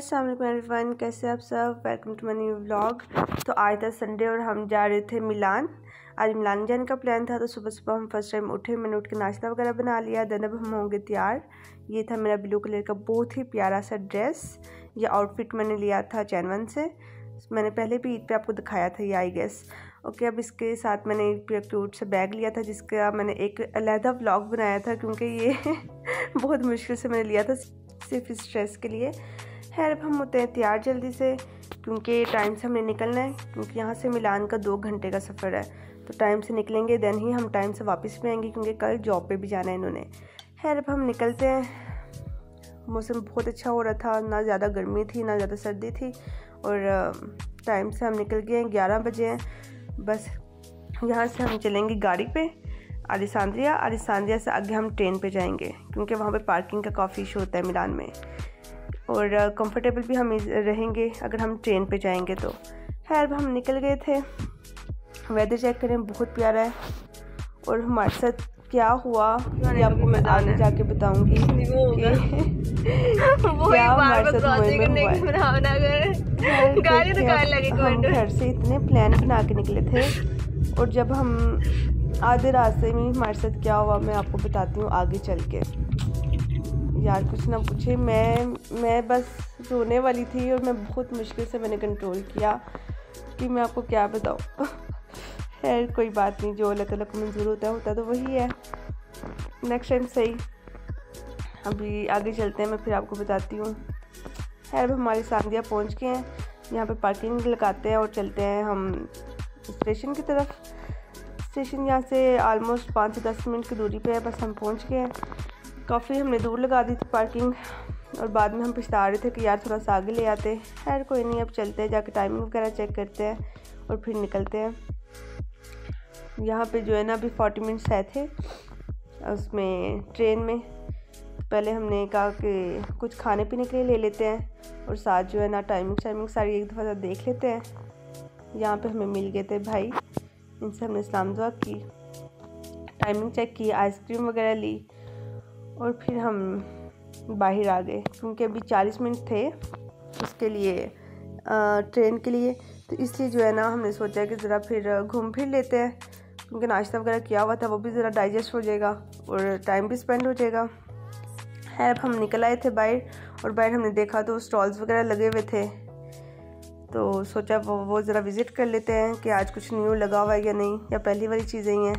अस्सलाम वालेकुम एवरीवन, कैसे आप सब। Welcome to my new vlog. तो आज था संडे और हम जा रहे थे मिलान। आज मिलान जाने का प्लान था। तो सुबह सुबह हम फर्स्ट टाइम उठे, मैंने उठ के नाश्ता वगैरह बना लिया। देन अब हम होंगे तैयार। ये था मेरा ब्लू कलर का बहुत ही प्यारा सा ड्रेस। ये आउटफिट मैंने लिया था चैनवन से। मैंने पहले भी ईद पे आपको दिखाया था ये, आई गेस। ओके, अब इसके साथ मैंने एक क्यूट से बैग लिया था जिसका मैंने एक अलहदा व्लॉग बनाया था, क्योंकि ये बहुत मुश्किल से मैंने लिया था सिर्फ इस ड्रेस के लिए। खैर अब हम होते हैं तैयार जल्दी से, क्योंकि टाइम से हमने निकलना है, क्योंकि यहाँ से मिलान का 2 घंटे का सफ़र है। तो टाइम से निकलेंगे, देन ही हम टाइम से वापस भी आएंगे, क्योंकि कल जॉब पे भी जाना है इन्होंने। खैर अब हम निकलते हैं। मौसम बहुत अच्छा हो रहा था, ना ज़्यादा गर्मी थी ना ज़्यादा सर्दी थी, और टाइम से हम निकल गए हैं। 11 बजे हैं। बस यहाँ से हम चलेंगे गाड़ी पे अलेसांद्रिया से आगे हम ट्रेन पे जाएंगे, क्योंकि वहाँ पे पार्किंग का काफ़ी इशू होता है मिलान में, और कंफर्टेबल भी हम रहेंगे अगर हम ट्रेन पे जाएंगे तो। खैर अब हम निकल गए थे। वेदर चेक करें, बहुत प्यारा है। और हमारे साथ क्या हुआ ये आपको मैं आगे जाके बताऊंगी क्या हमारे साथ हम घर से इतने प्लान बना के निकले थे, और जब हम आधे रास्ते में हमारे साथ क्या हुआ मैं आपको बताती हूँ आगे चल के। यार कुछ ना पूछे, मैं बस रोने वाली थी, और मैं बहुत मुश्किल से मैंने कंट्रोल किया कि मैं आपको क्या बताऊँ। खैर कोई बात नहीं, जो अल्लाह ताला को मंजूर होता तो वही है। नेक्स्ट टाइम सही। अभी आगे चलते हैं, मैं फिर आपको बताती हूँ। खैर अब हमारी सांदिया पहुँच गए हैं। यहाँ पे पार्किंग लगाते हैं और चलते हैं हम स्टेशन की तरफ। स्टेशन यहाँ से ऑलमोस्ट 5 से 10 मिनट की दूरी पे है। बस हम पहुँच गए हैं। काफ़ी हमने दूर लगा दी थी पार्किंग, और बाद में हम पछता रहे थे कि यार थोड़ा सा आगे ले आते। खैर कोई नहीं, अब चलते हैं, जाके टाइमिंग वगैरह चेक करते हैं और फिर निकलते हैं। यहाँ पे जो है ना अभी 40 मिनट्स है थे उसमें ट्रेन में। पहले हमने कहा कि कुछ खाने पीने के लिए ले लेते हैं, और साथ जो है ना टाइमिंग सारी एक दफ़ा देख लेते हैं। यहाँ पे हमें मिल गए थे भाई, इनसे हमने सलाम दुआ की, टाइमिंग चेक की, आइसक्रीम वगैरह ली, और फिर हम बाहर आ गए, क्योंकि अभी 40 मिनट थे उसके लिए ट्रेन के लिए। तो इसलिए जो है ना हमने सोचा कि ज़रा फिर घूम फिर लेते हैं, क्योंकि नाश्ता वगैरह किया हुआ था वो भी ज़रा डाइजेस्ट हो जाएगा और टाइम भी स्पेंड हो जाएगा। खैर अब हम निकल आए थे बाहर, और बाहर हमने देखा तो स्टॉल्स वगैरह लगे हुए थे, तो सोचा वो ज़रा विज़िट कर लेते हैं कि आज कुछ न्यू लगा हुआ है या नहीं, या पहली वाली चीज़ें ही हैं।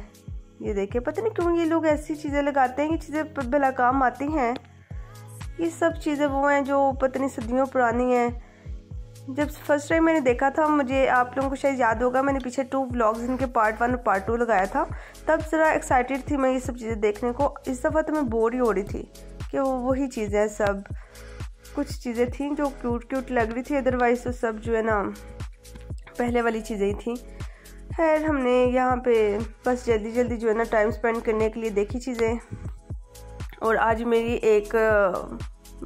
ये देखे, पता नहीं क्यों ये लोग ऐसी चीज़ें लगाते हैं कि चीज़ें भला काम आती हैं। ये सब चीज़ें वो हैं जो पता नहीं सदियों पुरानी हैं। जब फर्स्ट टाइम मैंने देखा था, मुझे आप लोगों को शायद याद होगा, मैंने पीछे 2 व्लॉग्स इनके पार्ट 1 और पार्ट 2 लगाया था, तब ज़रा एक्साइटेड थी मैं ये सब चीज़ें देखने को। इस दफ़ा तो मैं बोर ही हो रही थी कि वही चीज़ें सब। कुछ चीज़ें थी जो क्यूट लग रही थी, अदरवाइज़ तो सब जो है ना पहले वाली चीज़ें ही थी। खैर हमने यहाँ पे बस जल्दी जो है ना टाइम स्पेंड करने के लिए देखी चीज़ें। और आज मेरी एक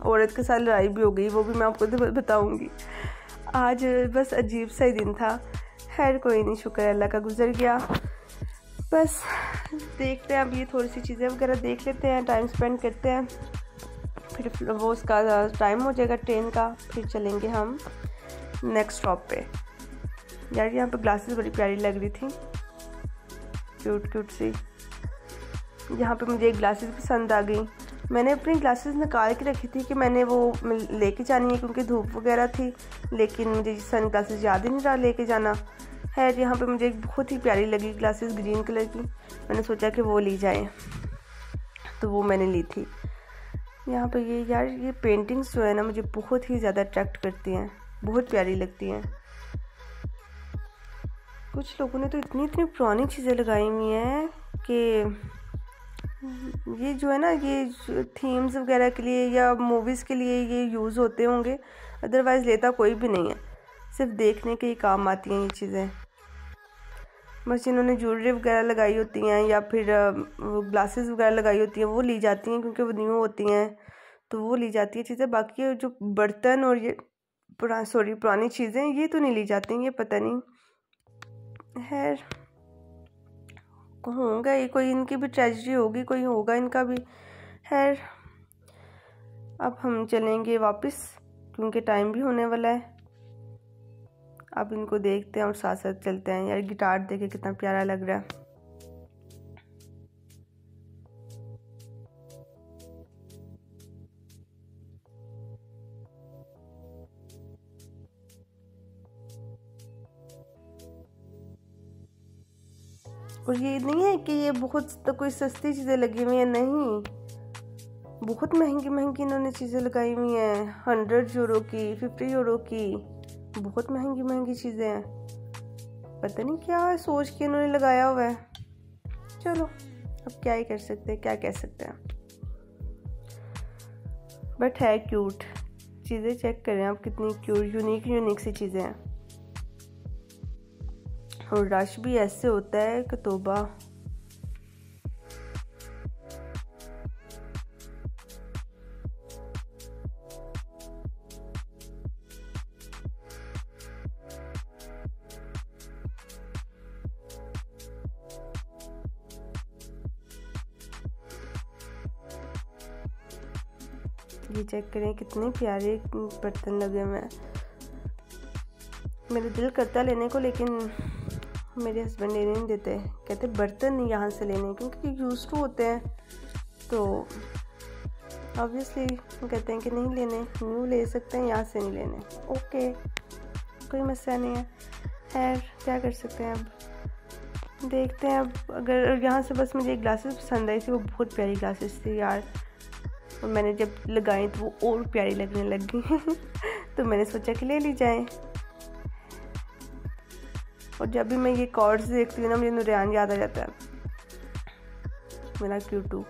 औरत के साथ लड़ाई भी हो गई, वो भी मैं आपको बताऊँगी। आज बस अजीब सा ही दिन था। खैर कोई नहीं, शुक्र अल्लाह का गुजर गया। बस देखते हैं, अब ये थोड़ी सी चीज़ें वगैरह देख लेते हैं, टाइम स्पेंड करते हैं, फिर वो उसका टाइम हो जाएगा ट्रेन का, फिर चलेंगे हम नेक्स्ट स्टॉप पे। यार यहाँ पे ग्लासेस बड़ी प्यारी लग रही थी, क्यूट सी। यहाँ पे मुझे एक ग्लासेस पसंद आ गई। मैंने अपनी ग्लासेस निकाल के रखी थी कि मैंने वो लेके जानी है, क्योंकि धूप वगैरह थी, लेकिन मुझे सन ग्लासेस याद ही नहीं रहा लेके जाना। खैर यहाँ पे मुझे एक बहुत ही प्यारी लगी ग्लासेस, ग्रीन कलर की। मैंने सोचा कि वो ली जाए, तो वो मैंने ली थी। यहाँ पे ये पेंटिंग्स जो है ना मुझे बहुत ही ज़्यादा अट्रैक्ट करती हैं, बहुत प्यारी लगती हैं। कुछ लोगों ने तो इतनी पुरानी चीज़ें लगाई हुई हैं कि ये जो है ना ये थीम्स वगैरह के लिए या मूवीज़ के लिए ये यूज़ होते होंगे, अदरवाइज़ लेता कोई भी नहीं है, सिर्फ देखने के ही काम आती हैं ये चीज़ें। बस इन्होंने ज्वेलरी वगैरह लगाई होती हैं या फिर ग्लासेस वगैरह लगाई होती हैं, वो ली जाती हैं, क्योंकि वो न्यू होती हैं तो वो ली जाती है चीज़ें। बाकी जो बर्तन और ये पुरानी चीज़ें ये तो नहीं ली जाती, ये पता नहीं। खैर होगा ये, कोई इनकी भी ट्रेजेडी होगी, कोई होगा इनका भी। खैर अब हम चलेंगे वापस क्योंकि टाइम भी होने वाला है। अब इनको देखते हैं और साथ साथ चलते हैं। यार गिटार देखे कितना प्यारा लग रहा है। और ये नहीं है कि ये बहुत तो कोई सस्ती चीज़ें लगी हुई हैं, नहीं, बहुत महंगी महंगी इन्होंने चीज़ें लगाई हुई हैं। 100 यूरो की, 50 यूरो की, बहुत महंगी महंगी चीज़ें हैं। पता नहीं क्या सोच के इन्होंने लगाया हुआ है। चलो अब क्या ही कर सकते हैं, क्या कह सकते हैं। बट है क्यूट चीज़ें। चेक करें आप कितनी क्यूट यूनिक यूनिक सी चीज़ें हैं। और रश भी ऐसे होता है कि तौबा। ये चेक करें कितने प्यारे बर्तन लगे हुए हैं। मेरा दिल करता है लेने को, लेकिन मेरे हस्बैंड लेने नहीं देते। कहते बर्तन नहीं यहाँ से लेने, क्योंकि यूज टू होते हैं, तो ऑब्वियसली कहते हैं कि नहीं लेने, न्यू ले सकते हैं, यहाँ से नहीं लेने। ओके, कोई मसला नहीं है। खैर क्या कर सकते हैं। अब देखते हैं। अब अगर यहाँ से बस मुझे ग्लासेस पसंद आई थी, वो बहुत प्यारी ग्लासेस थी यार, और मैंने जब लगाई तो वो और प्यारी लगने लगी तो मैंने सोचा कि ले ली जाए। और जब भी मैं ये कॉर्ड्स देखती हूँ ना, मुझे नूरियान याद आ जाता है, मेरा क्यूटू।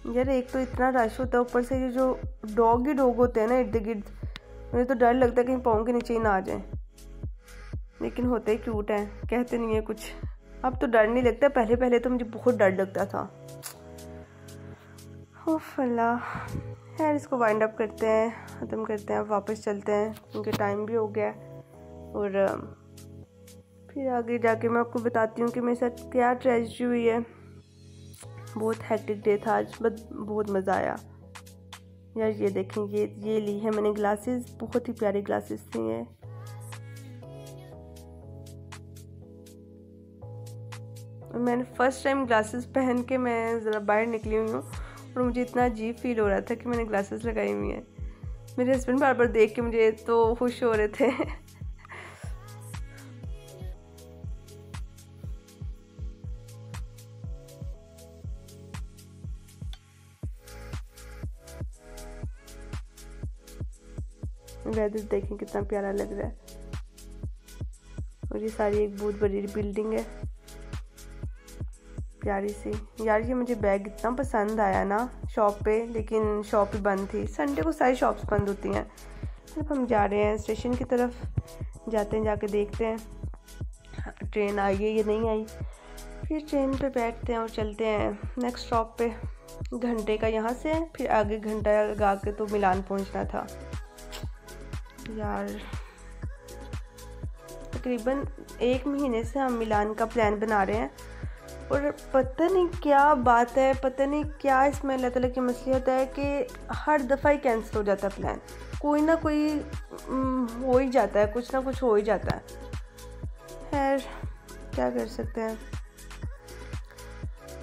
यार एक तो इतना रश होता है, ऊपर से ये जो डॉग ही डॉग होते हैं ना इर्द गिर्द, मुझे तो डर लगता है कहीं पाँव के नीचे ही ना आ जाए। लेकिन होते ही क्यूट हैं, कहते नहीं है कुछ। अब तो डर नहीं लगता, पहले पहले तो मुझे बहुत डर लगता था। ओह अल्लाह। खैर इसको वाइंड अप करते हैं, ख़त्म करते हैं, वापस चलते हैं क्योंकि टाइम भी हो गया। और फिर आगे जाके मैं आपको बताती हूँ कि मेरे साथ क्या ट्रेजेडी हुई है। बहुत हेक्टिक डे था आज, बट बहुत मज़ा आया यार। ये देखें, ये ली है मैंने ग्लासेस, बहुत ही प्यारी ग्लासेस थी ये। मैंने फ़र्स्ट टाइम ग्लासेस पहन के मैं ज़रा बाहर निकली हुई हूँ, और मुझे इतना अजीब फील हो रहा था कि मैंने ग्लासेस लगाई हुई हैं। मेरे हस्बैंड बार बार देख के मुझे तो खुश हो रहे थे वेदर देखें कितना प्यारा लग रहा है। और ये सारी एक बहुत बड़ी बिल्डिंग है, प्यारी सी। यार ये मुझे बैग इतना पसंद आया ना शॉप पे, लेकिन शॉप ही बंद थी। संडे को सारी शॉप्स बंद होती हैं। अब हम जा रहे हैं स्टेशन की तरफ, जाते हैं, जाके देखते हैं ट्रेन आई है या नहीं आई। फिर ट्रेन पे बैठते हैं और चलते हैं नेक्स्ट स्टॉप पे। घंटे का यहाँ से, फिर आगे घंटा लगा के तो मिलान पहुँचना था। यार तकरीबन 1 महीने से हम मिलान का प्लान बना रहे हैं, और पता नहीं क्या बात है, पता नहीं क्या इसमें अल्लाह ताला की मसला होता है कि हर दफ़ा ही कैंसिल हो जाता है प्लान। कोई ना कोई हो ही जाता है, कुछ ना कुछ हो ही जाता है। खैर क्या कर सकते हैं।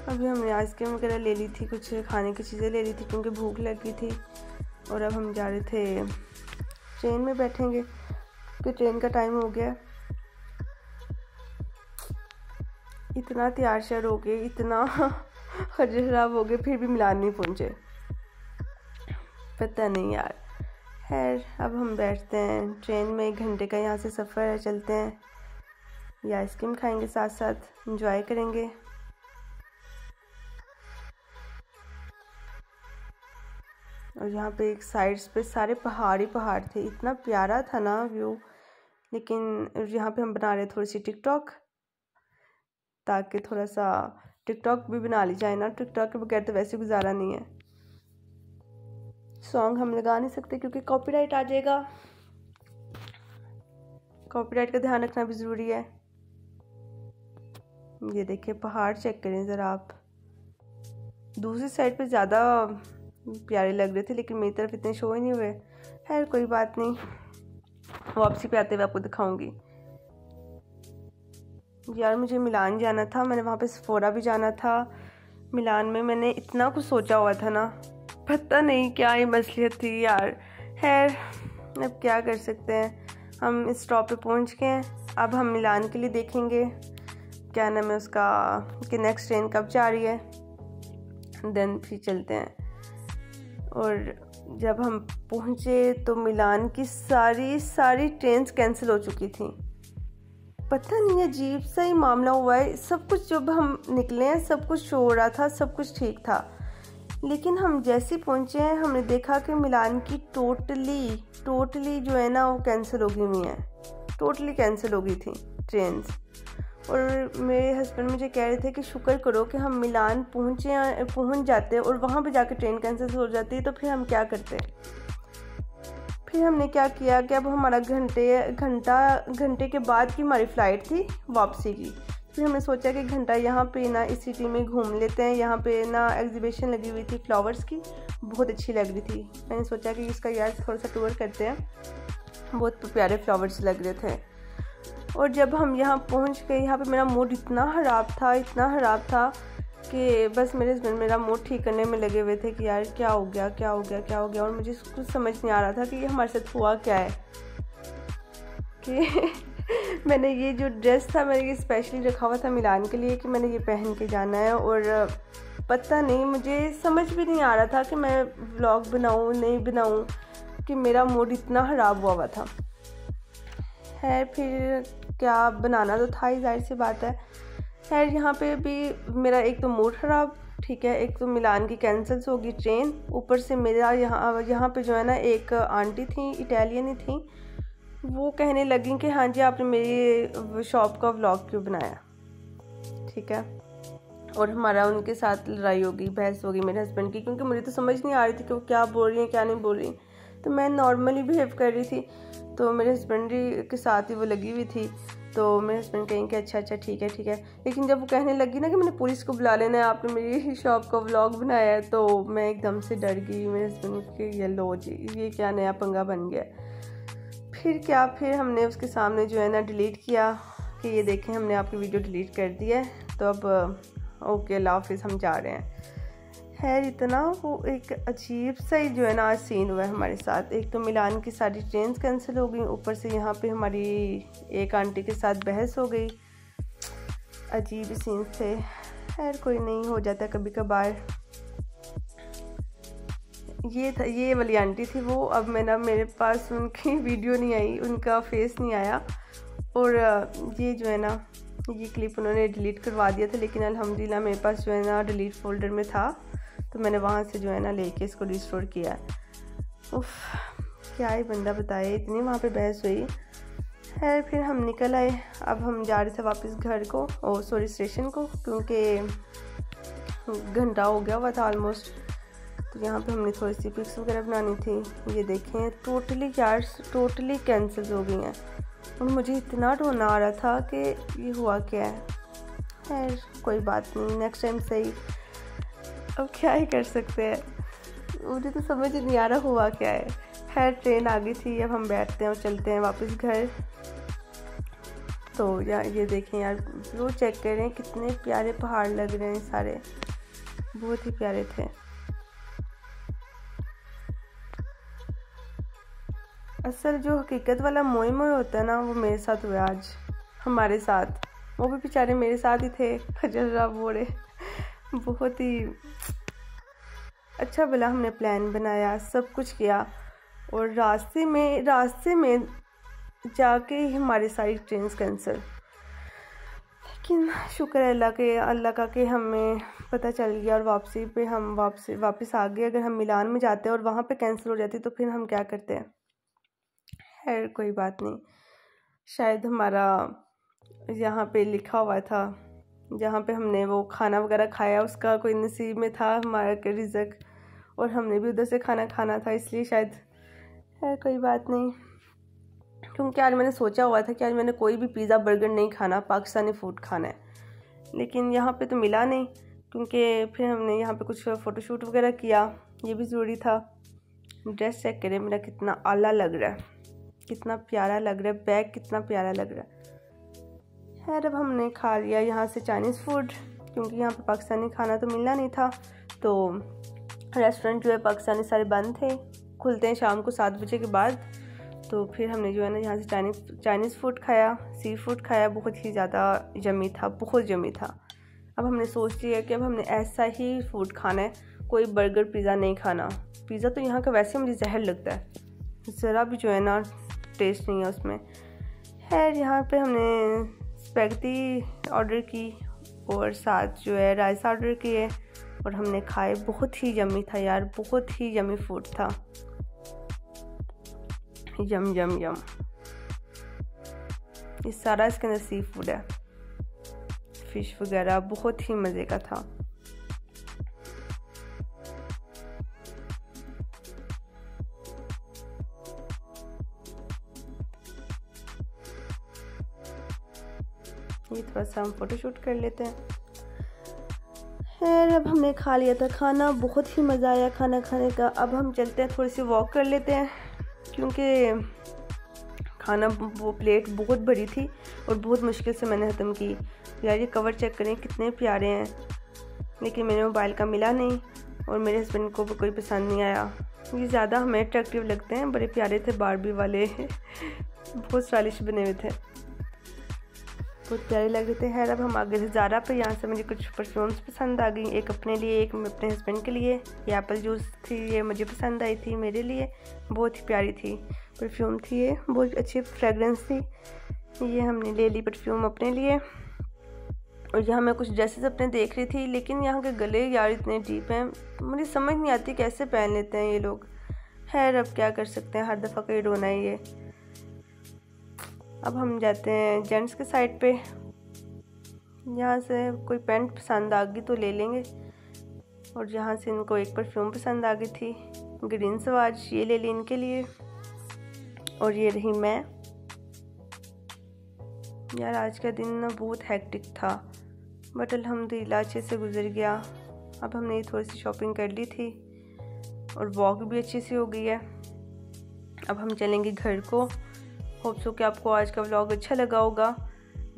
अभी हमने आइसक्रीम वगैरह ले ली थी, कुछ खाने की चीज़ें ले ली थी क्योंकि भूख लगी थी। और अब हम जा रहे थे ट्रेन में बैठेंगे क्योंकि ट्रेन का टाइम हो गया। इतना तैयार श्यार हो गए, इतना खर्चे खराब हो गए, फिर भी मिलान नहीं पहुँचे। पता नहीं यार। खैर अब हम बैठते हैं ट्रेन में। 1 घंटे का यहाँ से सफ़र है, चलते हैं। ये आइसक्रीम खाएंगे, साथ साथ एंजॉय करेंगे। और यहाँ पे एक साइड्स पे सारे पहाड़ ही पहाड़ थे, इतना प्यारा था ना व्यू। लेकिन यहाँ पे हम बना रहे थोड़ी सी टिकटॉक, ताकि थोड़ा सा टिकटॉक भी बना ली जाए ना। टिकटॉक के बगैर तो वैसे गुजारा नहीं है। सॉन्ग हम लगा नहीं सकते क्योंकि कॉपीराइट आ जाएगा। कॉपीराइट का ध्यान रखना भी ज़रूरी है। ये देखिए पहाड़ चेक करें ज़रा आप, दूसरी साइड पे ज़्यादा प्यारे लग रहे थे, लेकिन मेरी तरफ इतने शो ही नहीं हुए। खैर कोई बात नहीं, वापसी पे आते हुए आपको दिखाऊंगी। यार मुझे मिलान जाना था, मैंने वहाँ पे सफोरा भी जाना था। मिलान में मैंने इतना कुछ सोचा हुआ था ना, पता नहीं क्या ही मसलियत थी यार। खैर अब क्या कर सकते हैं, हम इस स्टॉप पे पहुँच गए हैं। अब हम मिलान के लिए देखेंगे क्या नाम है उसका, कि नेक्स्ट ट्रेन कब जा रही है, देन फिर चलते हैं। और जब हम पहुँचे तो मिलान की सारी ट्रेन्स कैंसिल हो चुकी थी। पता नहीं अजीब सा ही मामला हुआ है। सब कुछ जब हम निकले हैं सब कुछ शो हो रहा था, सब कुछ ठीक था, लेकिन हम जैसे पहुँचे हैं हमने देखा कि मिलान की टोटली जो है ना वो कैंसिल हो गई हुई हैं, टोटली कैंसिल हो गई थी ट्रेन्स। और मेरे हस्बैंड मुझे कह रहे थे कि शुक्र करो कि हम मिलान पहुँच जाते और वहाँ पे जाके ट्रेन कैंसिल हो जाती, तो फिर हम क्या करते। फिर हमने क्या किया कि अब हमारा घंटे के बाद की हमारी फ़्लाइट थी वापसी की। फिर हमने सोचा कि घंटा यहाँ पे ना इस सिटी में घूम लेते हैं। यहाँ पे ना एग्जीबिशन लगी हुई थी फ्लावर्स की, बहुत अच्छी लग रही थी। मैंने सोचा कि इसका यार थोड़ा सा टूर करते हैं, बहुत प्यारे फ्लावर्स लग रहे थे। और जब हम यहाँ पहुँच गए, यहाँ पे मेरा मूड इतना ख़राब था कि बस मेरे हस्बैंड मेरा मूड ठीक करने में लगे हुए थे कि यार क्या हो गया। और मुझे कुछ समझ नहीं आ रहा था कि ये हमारे साथ हुआ क्या है। कि मैंने ये जो ड्रेस था मैंने ये स्पेशली रखा हुआ था मिलान के लिए कि मैंने ये पहन के जाना है, और पता नहीं मुझे समझ भी नहीं आ रहा था कि मैं व्लॉग बनाऊँ नहीं बनाऊँ, कि मेरा मूड इतना ख़राब हुआ था। खैर फिर क्या बनाना तो था ही, जाहिर सी बात है। खैर यहाँ पे भी मेरा एक तो मूड ख़राब, ठीक है, एक तो मिलान की कैंसिल्स होगी ट्रेन, ऊपर से मेरा यहाँ पे जो है ना एक आंटी थी, इटालियन ही थी, वो कहने लगी कि हाँ जी आपने मेरी शॉप का व्लॉग क्यों बनाया, ठीक है। और हमारा उनके साथ लड़ाई होगी, बहस होगी मेरे हस्बैंड की, क्योंकि मुझे तो समझ नहीं आ रही थी कि वो क्या बोल रही हैं क्या नहीं बोल रही। तो मैं नॉर्मली बिहेव कर रही थी, तो मेरे हस्बैंड के साथ ही वो लगी हुई थी। तो मेरे हस्बैंड कहेंगे अच्छा ठीक है। लेकिन जब वो कहने लगी ना कि मैंने पुलिस को बुला लेना है, आपने मेरी शॉप का व्लॉग बनाया है, तो मैं एकदम से डर गई। मेरे हस्बैंड के ये लो जी, ये क्या नया पंगा बन गया। फिर हमने उसके सामने जो है ना डिलीट किया कि ये देखें हमने आपकी वीडियो डिलीट कर दी है, तो अब ओके अल्लाह हाफिज़, हम जा रहे हैं। खैर इतना वो एक अजीब सा ही जो है ना आज सीन हुआ है हमारे साथ। एक तो मिलान की सारी ट्रेन कैंसिल हो गई, ऊपर से यहाँ पे हमारी एक आंटी के साथ बहस हो गई, अजीब सीन थे। खैर कोई नहीं, हो जाता कभी कभार। ये वाली आंटी थी वो, अब मेरे पास उनकी वीडियो नहीं आई, उनका फेस नहीं आया, और ये जो है ना ये क्लिप उन्होंने डिलीट करवा दिया था, लेकिन अल्हम्दुलिल्लाह मेरे पास जो है ना डिलीट फोल्डर में था, तो मैंने वहाँ से जो है ना लेके इसको रिस्टोर किया। उफ क्या ही बंदा बताए, इतनी वहाँ पे बहस हुई। खैर फिर हम निकल आए। अब हम जा रहे थे वापस घर को, स्टेशन को, क्योंकि घंटा हो गया हुआ था ऑलमोस्ट। तो यहाँ पे हमने थोड़ी सी पिक्स वगैरह बनानी थी। ये देखें टोटली कैंसिल हो गई हैं, और मुझे इतना रोना आ रहा था कि ये हुआ क्या है। खैर कोई बात नहीं, नेक्स्ट टाइम सही, अब क्या ही कर सकते हैं, मुझे तो समझ नहीं आ रहा हुआ क्या है। खैर ट्रेन आ गई थी, अब हम बैठते हैं और चलते हैं वापस घर। तो यार ये देखें यार, वो चेक कर रहे हैं कितने प्यारे पहाड़ लग रहे हैं, सारे बहुत ही प्यारे थे। असल जो हकीकत वाला मोए होता है ना, वो मेरे साथ हुआ आज, हमारे साथ। वो भी बेचारे मेरे साथ ही थे, खजरा बोरे। बहुत ही अच्छा भला हमने प्लान बनाया, सब कुछ किया, और रास्ते में जाके हमारी सारी ट्रेन कैंसिल। लेकिन शुक्र है अल्लाह का कि हमें पता चल गया, और वापसी पे हम वापस आ गए। अगर हम मिलान में जाते और वहाँ पे कैंसिल हो जाती तो फिर हम क्या करते हैं। खैर कोई बात नहीं, शायद हमारा यहाँ पे लिखा हुआ था, जहाँ पे हमने वो खाना वगैरह खाया उसका कोई नसीब में था हमारा के रिज़्क, और हमने भी उधर से खाना था, इसलिए शायद। खैर कोई बात नहीं, क्योंकि आज मैंने सोचा हुआ था कि आज मैंने कोई भी पिज़्ज़ा बर्गर नहीं खाना, पाकिस्तानी फ़ूड खाना है, लेकिन यहाँ पे तो मिला नहीं, क्योंकि फिर हमने यहाँ पे कुछ फ़ोटोशूट वगैरह किया, ये भी ज़रूरी था। ड्रेस चेक करें मेरा कितना आला लग रहा है, कितना प्यारा लग रहा है, बैग कितना प्यारा लग रहा है। खैर अब हमने खा लिया यहाँ से चाइनीज़ फूड, क्योंकि यहाँ पे पाकिस्तानी खाना तो मिलना नहीं था। तो रेस्टोरेंट जो है पाकिस्तानी सारे बंद थे, खुलते हैं शाम को 7 बजे के बाद। तो फिर हमने जो है ना यहाँ से चाइनीज़ फूड खाया, सी फूड खाया, बहुत ही ज़्यादा यम्मी था, बहुत यम्मी था। अब हमने सोच लिया कि अब हमने ऐसा ही फूड खाना है, कोई बर्गर पिज़्ज़ा नहीं खाना। पिज़्ज़ा तो यहाँ का वैसे मुझे जहर लगता है, ज़रा भी जो है ना टेस्ट नहीं है उसमें। खैर यहाँ पे हमने स्पैगेटी ऑर्डर की और साथ जो है राइस ऑर्डर किए और हमने खाए। बहुत ही यम्मी था यार, बहुत ही यम्मी फूड था, यम यम यम। ये सारा इसके अंदर सी फूड है, फिश वगैरह, बहुत ही मज़े का था। ये थोड़ा सा हम फोटोशूट कर लेते हैं। खैर अब हमने खा लिया था खाना, बहुत ही मज़ा आया खाना खाने का। अब हम चलते हैं, थोड़ी सी वॉक कर लेते हैं, क्योंकि खाना वो प्लेट बहुत बड़ी थी और बहुत मुश्किल से मैंने ख़त्म की। यार ये कवर चेक करें कितने प्यारे हैं, लेकिन मेरे मोबाइल का मिला नहीं और मेरे हस्बैंड को भी कोई पसंद नहीं आया। ये ज़्यादा हमें अट्रैक्टिव लगते हैं, बड़े प्यारे थे, बारबी वाले बहुत स्टाइलिश बने हुए थे, बहुत प्यारे लग रहे थे। खैर अब हम आगे से ज़ारा पे, यहाँ से मुझे कुछ परफ्यूम्स पसंद आ गई, एक अपने लिए, एक अपने हस्बैंड के लिए। ये एप्पल जूस थी, ये मुझे पसंद आई थी, मेरे लिए बहुत ही प्यारी थी परफ्यूम थी, ये बहुत अच्छी फ्रेगरेंस थी। ये हमने ले ली परफ्यूम अपने लिए। और यहाँ मैं कुछ ड्रेसेस अपने देख रही थी, लेकिन यहाँ के गले यार इतने डीप हैं, मुझे समझ नहीं आती कैसे पहन लेते हैं ये लोग। खैर अब क्या कर सकते हैं, हर दफ़ा का ही रोना है ये। अब हम जाते हैं जेंट्स के साइड पे, यहाँ से कोई पैंट पसंद आ गई तो ले लेंगे। और यहाँ से इनको एक परफ्यूम पसंद आ गई थी, ग्रीन सवाज, ये ले ली इनके लिए। और ये रही मैं। यार आज का दिन ना बहुत हेक्टिक था, बट अल्हम्दुलिल्लाह अच्छे से गुजर गया। अब हमने थोड़ी सी शॉपिंग कर ली थी और वॉक भी अच्छी सी हो गई है। अब हम चलेंगे घर को। होप सो कि आपको आज का व्लॉग अच्छा लगा होगा।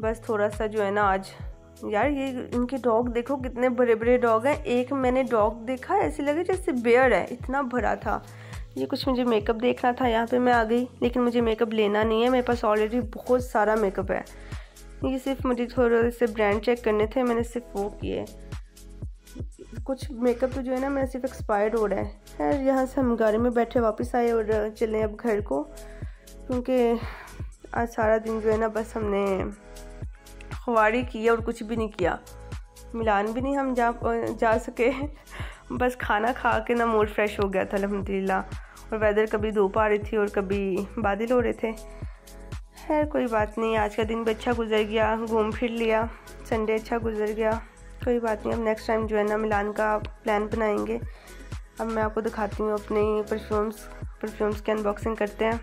बस थोड़ा सा जो है ना आज, यार ये इनके डॉग देखो कितने बड़े बड़े डॉग हैं। एक मैंने डॉग देखा ऐसे लगे जैसे बेयर है, इतना भरा था। ये कुछ मुझे मेकअप देखना था, यहाँ पे मैं आ गई, लेकिन मुझे मेकअप लेना नहीं है, मेरे पास ऑलरेडी बहुत सारा मेकअप है। ये सिर्फ मुझे थोड़े से ब्रांड चेक करने थे, मैंने सिर्फ वो किए। कुछ मेकअप तो जो है ना मेरा सिर्फ एक्सपायर्ड हो रहा है। खैर यहाँ से हम गाड़ी में बैठे वापस आए और चले अब घर को, क्योंकि आज सारा दिन जो है ना बस हमने ख्वारी की और कुछ भी नहीं किया। मिलान भी नहीं हम जा सके, बस खाना खा के ना मूड फ्रेश हो गया था अल्हम्दुलिल्लाह। और वेदर कभी धूप आ रही थी और कभी बादल हो रहे थे। खैर कोई बात नहीं, आज का दिन भी अच्छा गुजर गया, घूम फिर लिया, संडे अच्छा गुजर गया, कोई बात नहीं। अब नेक्स्ट टाइम जो है ना मिलान का प्लान बनाएंगे। अब मैं आपको दिखाती हूँ अपनी परफ्यूम्स की अनबॉक्सिंग करते हैं।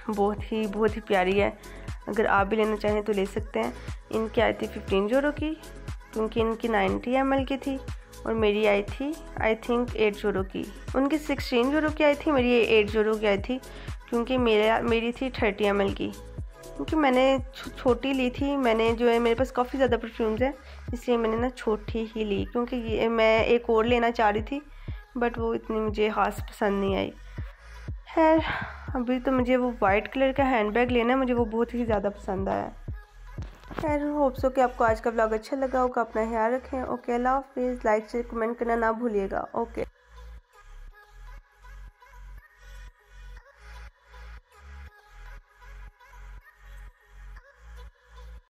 बहुत ही प्यारी है, अगर आप भी लेना चाहें तो ले सकते हैं। इनकी आई थी 15 यूरो की, क्योंकि इनकी 90 ml की थी और मेरी आई थी आई थिंक 8 यूरो की। उनकी 16 यूरो की आई थी, मेरी 8 यूरो की आई थी, क्योंकि मेरी थी 30 ml की। क्योंकि मैंने छोटी ली थी, मैंने जो है मेरे पास काफ़ी ज़्यादा परफ्यूम्स हैं, इसलिए मैंने ना छोटी ही ली, क्योंकि ये मैं एक और लेना चाह रही थी, बट वो इतनी मुझे ख़ास पसंद नहीं आई। खैर अभी तो मुझे वो वाइट कलर का हैंडबैग लेना है, मुझे वो बहुत ही ज़्यादा पसंद आया। खैर होप सो कि आपको आज का व्लॉग अच्छा लगा होगा। अपना ख्याल रखें। ओके, अल्लाह हाफिज़। लाइक शेयर कमेंट करना ना भूलिएगा। ओके।